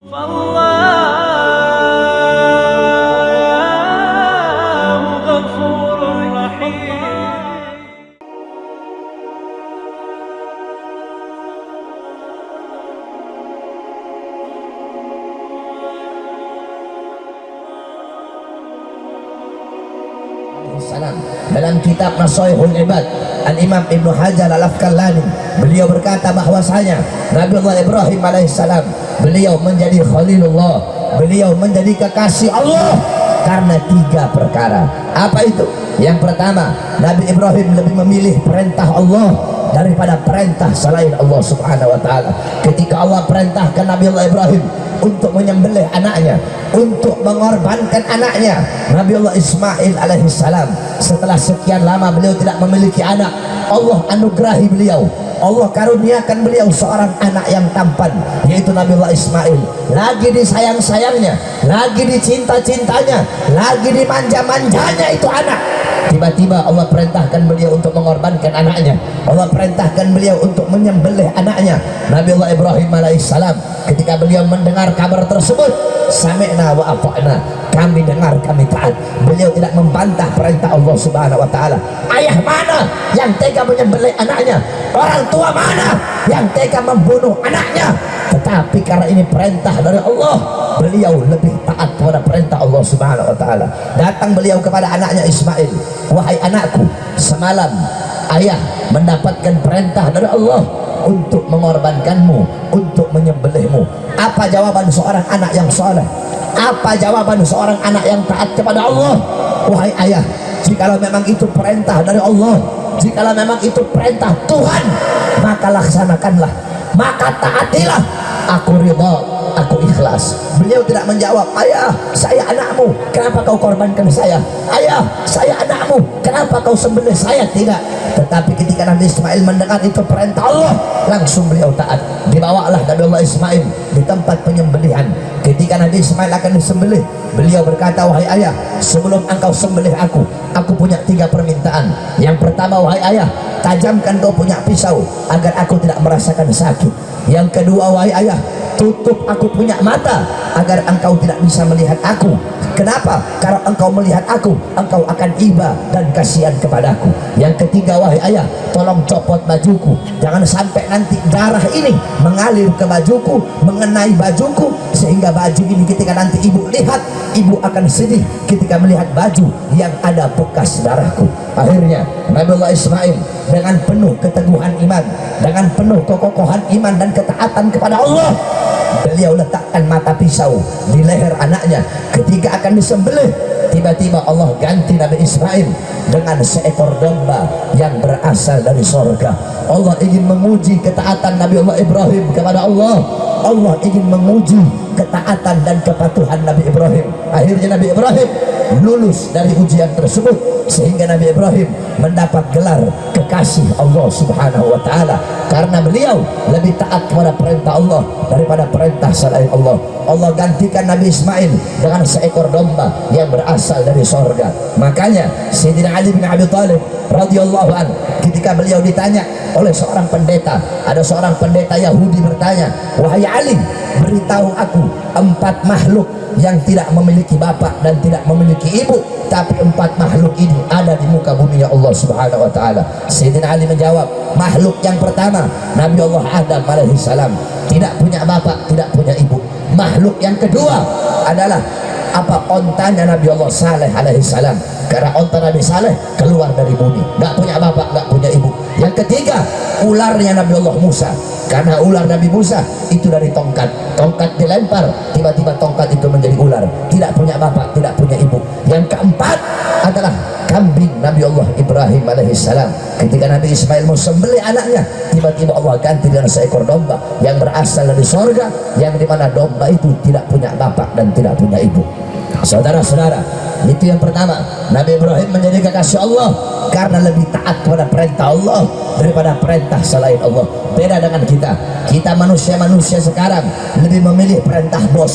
Dalam kitab Nasaihul Ibad, Al-Imam Ibnu Hajar Al-Asqalani, beliau berkata bahwasanya Nabi Allah Ibrahim alaihissalam, beliau menjadi Khalilullah, beliau menjadi kekasih Allah karena 3 perkara. Apa itu? Yang pertama, Nabi Ibrahim lebih memilih perintah Allah daripada perintah selain Allah subhanahu wa ta'ala. Ketika Allah perintahkan Nabi Allah Ibrahim untuk menyembelih anaknya, untuk mengorbankan anaknya, Nabi Allah Ismail alaihissalam, setelah sekian lama beliau tidak memiliki anak, Allah anugerahi beliau, Allah karuniakan beliau seorang anak yang tampan, yaitu Nabi Allah Ismail. Lagi disayang-sayangnya, lagi dicinta-cintanya, lagi dimanja-manjanya itu anak. Tiba-tiba Allah perintahkan beliau untuk mengorbankan anaknya, Allah perintahkan beliau untuk menyembelih anaknya. Nabi Allah Ibrahim alaihissalam, ketika beliau mendengar kabar tersebut, sami'na wa ata'na, kami dengar, kami taat. Beliau tidak membantah perintah Allah subhanahu wa ta'ala. Ayah mana yang tega menyembelih anaknya? Orang tua mana yang tega membunuh anaknya? Tetapi karena ini perintah dari Allah, beliau lebih taat kepada perintah Allah subhanahu wa ta'ala. Datang beliau kepada anaknya Ismail, wahai anakku, semalam ayah mendapatkan perintah dari Allah untuk mengorbankanmu, untuk menyembelihmu. Apa jawaban seorang anak yang soleh? Apa jawaban seorang anak yang taat kepada Allah? Wahai ayah, jikalau memang itu perintah dari Allah, jikalau memang itu perintah Tuhan, maka laksanakanlah, maka taatilah. Aku ridha, aku ikhlas. Beliau tidak menjawab, ayah saya anakmu, kenapa kau korbankan saya? Ayah saya anakmu, kenapa kau sembelih saya? Tidak. Tetapi ketika Nabi Ismail mendengar itu perintah Allah, langsung beliau taat. Dibawalah Nabi Allah Ismail di tempat penyembelihan. Ketika Nabi Ismail akan disembelih, beliau berkata, wahai ayah, sebelum engkau sembelih aku punya 3 permintaan. Yang pertama, wahai ayah, tajamkan kau punya pisau agar aku tidak merasakan sakit. Yang kedua, wahai ayah, tutup aku punya mata agar engkau tidak bisa melihat aku. Kenapa? Karena engkau melihat aku, engkau akan iba dan kasihan kepadaku. Yang ketiga, wahai ayah, tolong copot bajuku, jangan sampai nanti darah ini mengalir ke bajuku, mengenai bajuku, sehingga baju ini ketika nanti ibu lihat, ibu akan sedih ketika melihat baju yang ada bekas darahku. Akhirnya Nabi Allah Ismail dengan penuh keteguhan iman, dengan penuh kekokohan iman dan ketaatan kepada Allah, beliau letakkan mata pisau di leher anaknya. Ketika akan disembelih, tiba-tiba Allah ganti Nabi Ismail dengan seekor domba yang berasal dari sorga. Allah ingin menguji ketaatan Nabi Allah Ibrahim kepada Allah. Allah ingin menguji ketaatan dan kepatuhan Nabi Ibrahim. Akhirnya Nabi Ibrahim lulus dari ujian tersebut, sehingga Nabi Ibrahim mendapat gelar kekasih Allah subhanahu wa ta'ala, karena beliau lebih taat kepada perintah Allah daripada perintah selain Allah. Allah gantikan Nabi Ismail dengan seekor domba yang berasal dari sorga. Makanya Sayyidina Ali bin Abi Thalib radhiyallahu an, ketika beliau ditanya oleh seorang pendeta, ada seorang pendeta Yahudi bertanya, wahai Ali, beritahu aku 4 makhluk yang tidak memiliki bapak dan tidak memiliki ibu, tapi 4 makhluk ini ada di muka bumi ya Allah subhanahu wa ta'ala. Sayyidina Ali menjawab, makhluk yang pertama Nabi Allah Adam alaihissalam, tidak punya bapak, tidak punya ibu. Makhluk yang kedua adalah ontanya Nabi Allah Saleh alaihissalam, karena onta Nabi Saleh keluar dari bumi, nggak punya bapak, nggak punya ibu. Yang ketiga, ularnya Nabi Allah Musa, karena ular Nabi Musa itu dari tongkat dilempar, tiba-tiba tongkat itu menjadi ular, tidak punya bapak, tidak punya ibu. Yang keempat adalah kambing Nabi Allah Ibrahim alaihissalam. Ketika Nabi Ismail mau sembelih anaknya, tiba-tiba Allah ganti dengan seekor domba yang berasal dari sorga, yang dimana domba itu tidak punya bapak dan tidak punya ibu. Saudara-saudara, itu yang pertama. Nabi Ibrahim menjadi kekasih Allah karena lebih taat kepada perintah Allah daripada perintah selain Allah. Beda dengan kita. Kita manusia-manusia sekarang lebih memilih perintah bos,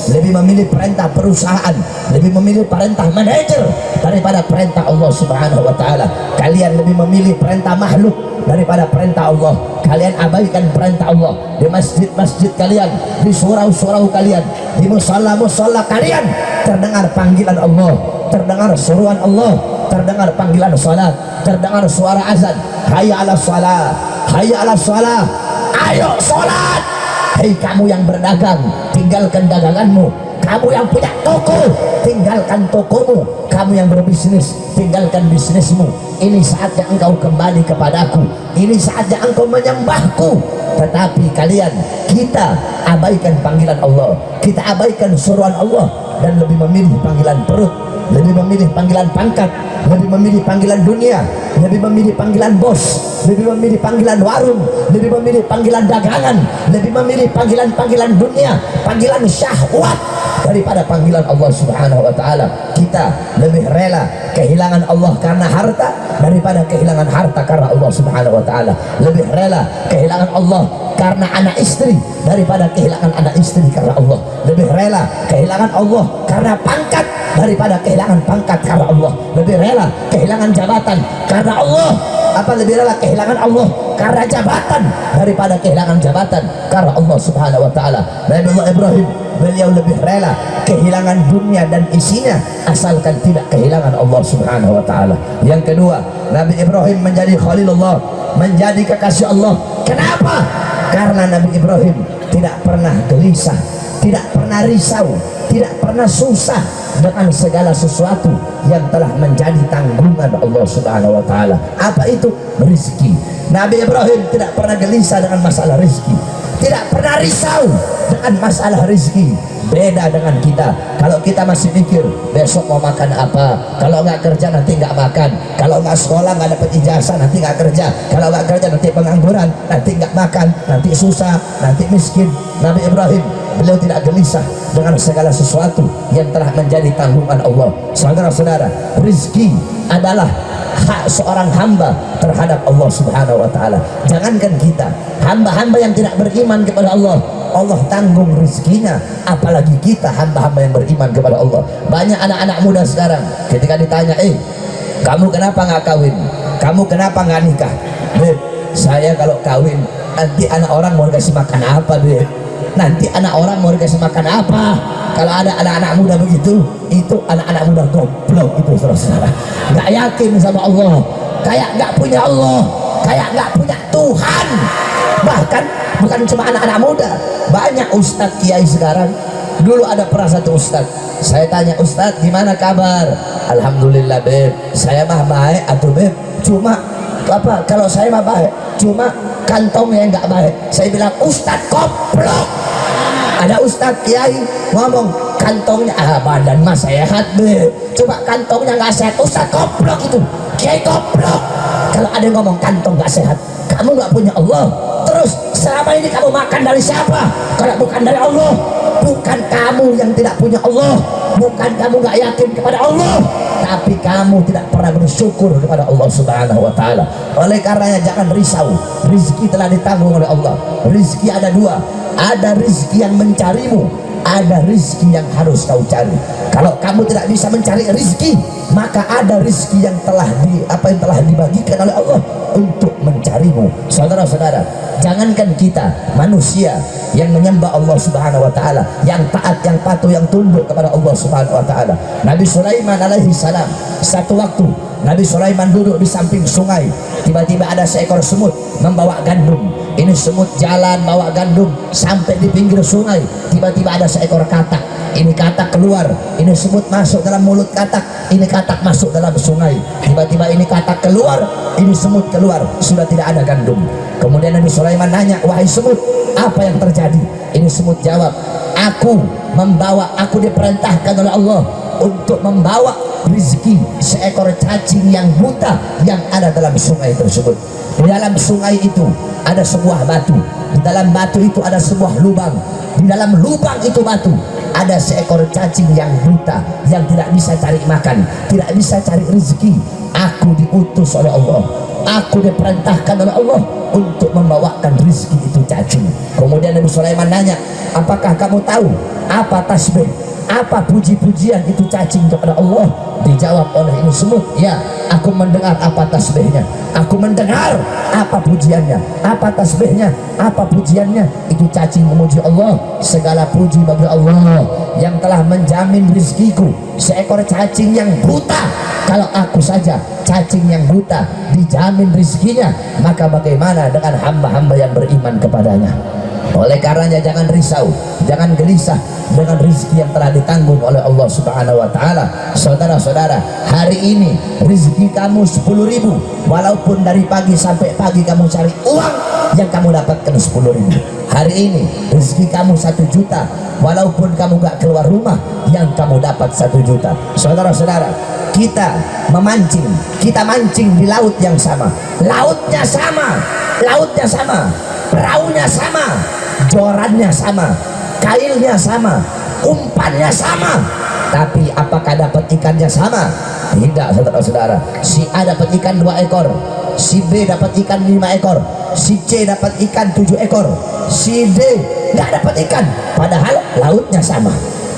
lebih memilih perintah perusahaan, lebih memilih perintah manajer daripada perintah Allah Subhanahu wa taala. Kalian lebih memilih perintah makhluk daripada perintah Allah. Kalian abaikan perintah Allah di masjid-masjid kalian, di surau-surau kalian, di musalla-musalla kalian. Terdengar panggilan Allah, terdengar seruan Allah, terdengar panggilan salat, terdengar suara azan, hayya 'alas salat, hayya 'alas salat, ayo salat. Hei kamu yang berdagang, tinggalkan daganganmu. Kamu yang punya toko, tinggalkan tokomu. Kamu yang berbisnis, tinggalkan bisnismu. Ini saatnya engkau kembali kepadaku. Ini saatnya engkau menyembahku. Tetapi kalian, kita abaikan panggilan Allah, kita abaikan suruhan Allah, dan lebih memilih panggilan perut, lebih memilih panggilan pangkat, lebih memilih panggilan dunia, lebih memilih panggilan bos, lebih memilih panggilan warung, lebih memilih panggilan dagangan, lebih memilih panggilan-panggilan dunia, panggilan syahwat daripada panggilan Allah Subhanahu wa taala. Kita lebih rela kehilangan Allah karena harta daripada kehilangan harta karena Allah Subhanahu wa taala. Lebih rela kehilangan Allah karena anak istri daripada kehilangan anak istri karena Allah. Lebih rela kehilangan Allah karena pangkat daripada kehilangan pangkat karena Allah. Lebih rela kehilangan jabatan karena Allah, lebih rela kehilangan Allah karena jabatan daripada kehilangan jabatan karena Allah Subhanahu wa taala. Nabi Allah Ibrahim, beliau lebih rela kehilangan dunia dan isinya asalkan tidak kehilangan Allah Subhanahu wa taala. Yang kedua, Nabi Ibrahim menjadi Khalilullah, menjadi kekasih Allah. Kenapa? Karena Nabi Ibrahim tidak pernah gelisah, tidak pernah risau, tidak pernah susah dengan segala sesuatu yang telah menjadi tanggungan Allah Subhanahu wa taala. Apa itu? Rizki. Nabi Ibrahim tidak pernah gelisah dengan masalah rizki, tidak pernah risau dengan masalah rizki. Beda dengan kita. Kalau kita masih mikir besok mau makan apa, kalau nggak kerja nanti nggak makan, kalau nggak sekolah nggak dapat ijazah nanti nggak kerja, kalau nggak kerja nanti pengangguran, nanti nggak makan, nanti susah, nanti miskin. Nabi Ibrahim, beliau tidak gelisah dengan segala sesuatu yang telah menjadi tanggungan Allah. Saudara-saudara, rizki adalah hak seorang hamba terhadap Allah Subhanahu wa taala. Jangankan kita, hamba-hamba yang tidak beriman kepada Allah, Allah tanggung rizkinya, apalagi kita hamba-hamba yang beriman kepada Allah. Banyak anak-anak muda sekarang ketika ditanya, kamu kenapa nggak kawin, kamu kenapa nggak nikah? Beb, saya kalau kawin nanti anak orang mau dikasih makan apa, Beb? Nanti anak orang mau dikasih makan apa? Kalau ada anak-anak muda begitu, itu anak-anak muda goblok itu, saudara-saudara. Nggak yakin sama Allah, kayak nggak punya Allah, kayak nggak punya Tuhan. Bahkan bukan cuma anak-anak muda, banyak ustadz kiai sekarang. Dulu ada pernah satu ustadz, saya tanya, ustadz gimana kabar? Alhamdulillah Beb, saya mah baik atuh Beb, cuma apa, kalau saya mah baik, cuma kantongnya nggak baik. Saya bilang, ustadz goblok. Ada ustadz kiai ngomong kantongnya badan mah sehat Beb, cuma kantongnya nggak sehat. Ustadz goblok itu, kiai goblok. Kalau ada yang ngomong kantong nggak sehat, kamu nggak punya Allah. Terus selama ini kamu makan dari siapa kalau bukan dari Allah? Bukan kamu yang tidak punya Allah, bukan kamu nggak yakin kepada Allah, tapi kamu tidak pernah bersyukur kepada Allah Subhanahu wa taala. Oleh karenanya jangan risau, rizki telah ditanggung oleh Allah. Rizki ada dua, ada rizki yang mencarimu, ada rizki yang harus kau cari. Kalau kamu tidak bisa mencari rizki, maka ada rizki yang telah dibagikan oleh Allah untuk mencarimu. Saudara-saudara, jangankan kita manusia yang menyembah Allah Subhanahu wa taala, yang taat, yang patuh, yang tunduk kepada Allah Subhanahu wa taala. Nabi Sulaiman alaihi salam, satu waktu Nabi Sulaiman duduk di samping sungai, tiba-tiba ada seekor semut membawa gandum. Ini semut jalan bawa gandum sampai di pinggir sungai, tiba-tiba ada seekor katak. Ini katak keluar, ini semut masuk dalam mulut katak, ini katak masuk dalam sungai. Tiba-tiba ini katak keluar, ini semut keluar, sudah tidak ada gandum. Kemudian Nabi Sulaiman nanya, wahai semut, apa yang terjadi? Ini semut jawab, aku diperintahkan oleh Allah untuk membawa rezeki seekor cacing yang buta yang ada dalam sungai tersebut. Di dalam sungai itu ada sebuah batu, di dalam batu itu ada sebuah lubang. di dalam lubang itu batu ada seekor cacing yang buta, yang tidak bisa cari makan, tidak bisa cari rezeki. Aku diutus oleh Allah, aku diperintahkan oleh Allah untuk membawakan rezeki itu cacing. Kemudian Nabi Sulaiman nanya, apakah kamu tahu apa tasbih, apa puji-pujian itu cacing kepada Allah? Dijawab oleh ini semut, ya, aku mendengar apa tasbihnya, aku mendengar apa pujiannya, apa tasbihnya, apa pujiannya. Itu cacing memuji Allah. Segala puji bagi Allah yang telah menjamin rezekiku. Seekor cacing yang buta, kalau aku saja cacing yang buta dijamin rezekinya, maka bagaimana dengan hamba-hamba yang beriman kepadanya? Oleh karenanya jangan risau, jangan gelisah dengan rezeki yang telah ditanggung oleh Allah Subhanahu wa taala. Saudara-saudara, hari ini rezeki kamu 10.000, walaupun dari pagi sampai pagi kamu cari uang, yang kamu dapatkan 10.000. Hari ini rezeki kamu 1 juta, walaupun kamu gak keluar rumah, yang kamu dapat 1 juta. Saudara-saudara, kita memancing, kita mancing di laut yang sama, lautnya sama, lautnya sama, perahunya sama, jorannya sama, kailnya sama, umpannya sama, tapi apakah dapat ikannya sama? Tidak, saudara-saudara. Si A dapat ikan 2 ekor, si B dapat ikan 5 ekor, si C dapat ikan 7 ekor, si D nggak dapat ikan, padahal lautnya sama,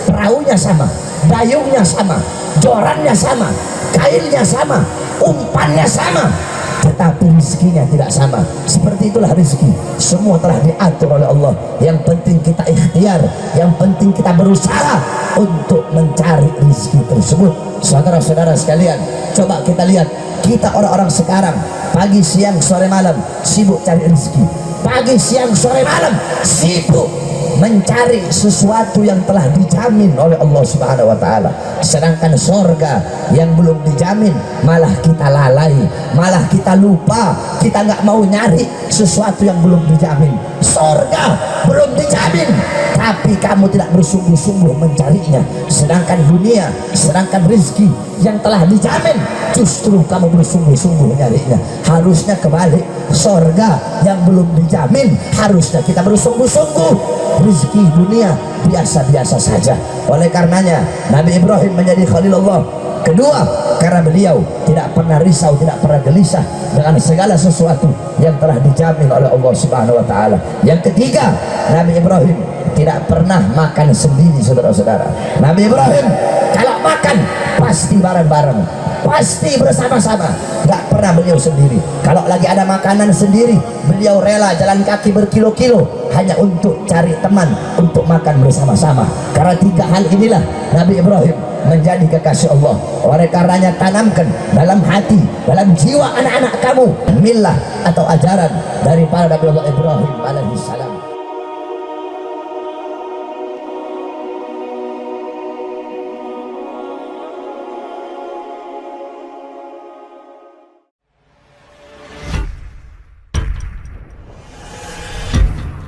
perahunya sama, dayungnya sama, jorannya sama, kailnya sama, umpannya sama, tetapi rezekinya tidak sama. Seperti itulah rezeki, semua telah diatur oleh Allah. Yang penting kita ikhtiar, yang penting kita berusaha untuk mencari rezeki tersebut. Saudara-saudara sekalian, coba kita lihat, kita orang-orang sekarang pagi siang sore malam sibuk cari rezeki, pagi siang sore malam sibuk mencari sesuatu yang telah dijamin oleh Allah Subhanahu wa taala. Sedangkan sorga yang belum dijamin malah kita lalai, malah kita lupa, kita nggak mau nyari sesuatu yang belum dijamin. Sorga belum dijamin, tapi kamu tidak bersungguh-sungguh mencarinya. Sedangkan dunia, sedangkan rezeki yang telah dijamin, justru kamu bersungguh-sungguh nyarinya. Harusnya kebalik, sorga yang belum dijamin harusnya kita bersungguh-sungguh. Rezeki dunia biasa-biasa saja. Oleh karenanya Nabi Ibrahim menjadi Khalilullah. Kedua, karena beliau tidak pernah risau, tidak pernah gelisah dengan segala sesuatu yang telah dijamin oleh Allah Subhanahu wa taala. Yang ketiga, Nabi Ibrahim tidak pernah makan sendiri, saudara-saudara. Nabi Ibrahim kalau makan pasti bareng-bareng, pasti bersama-sama, nggak pernah beliau sendiri. Kalau lagi ada makanan sendiri, beliau rela jalan kaki berkilo-kilo hanya untuk cari teman untuk makan bersama-sama. Karena 3 hal inilah Nabi Ibrahim menjadi kekasih Allah. Oleh karenanya tanamkan dalam hati, dalam jiwa anak-anak kamu millah atau ajaran daripada Nabi Allah Ibrahim alaihi salam.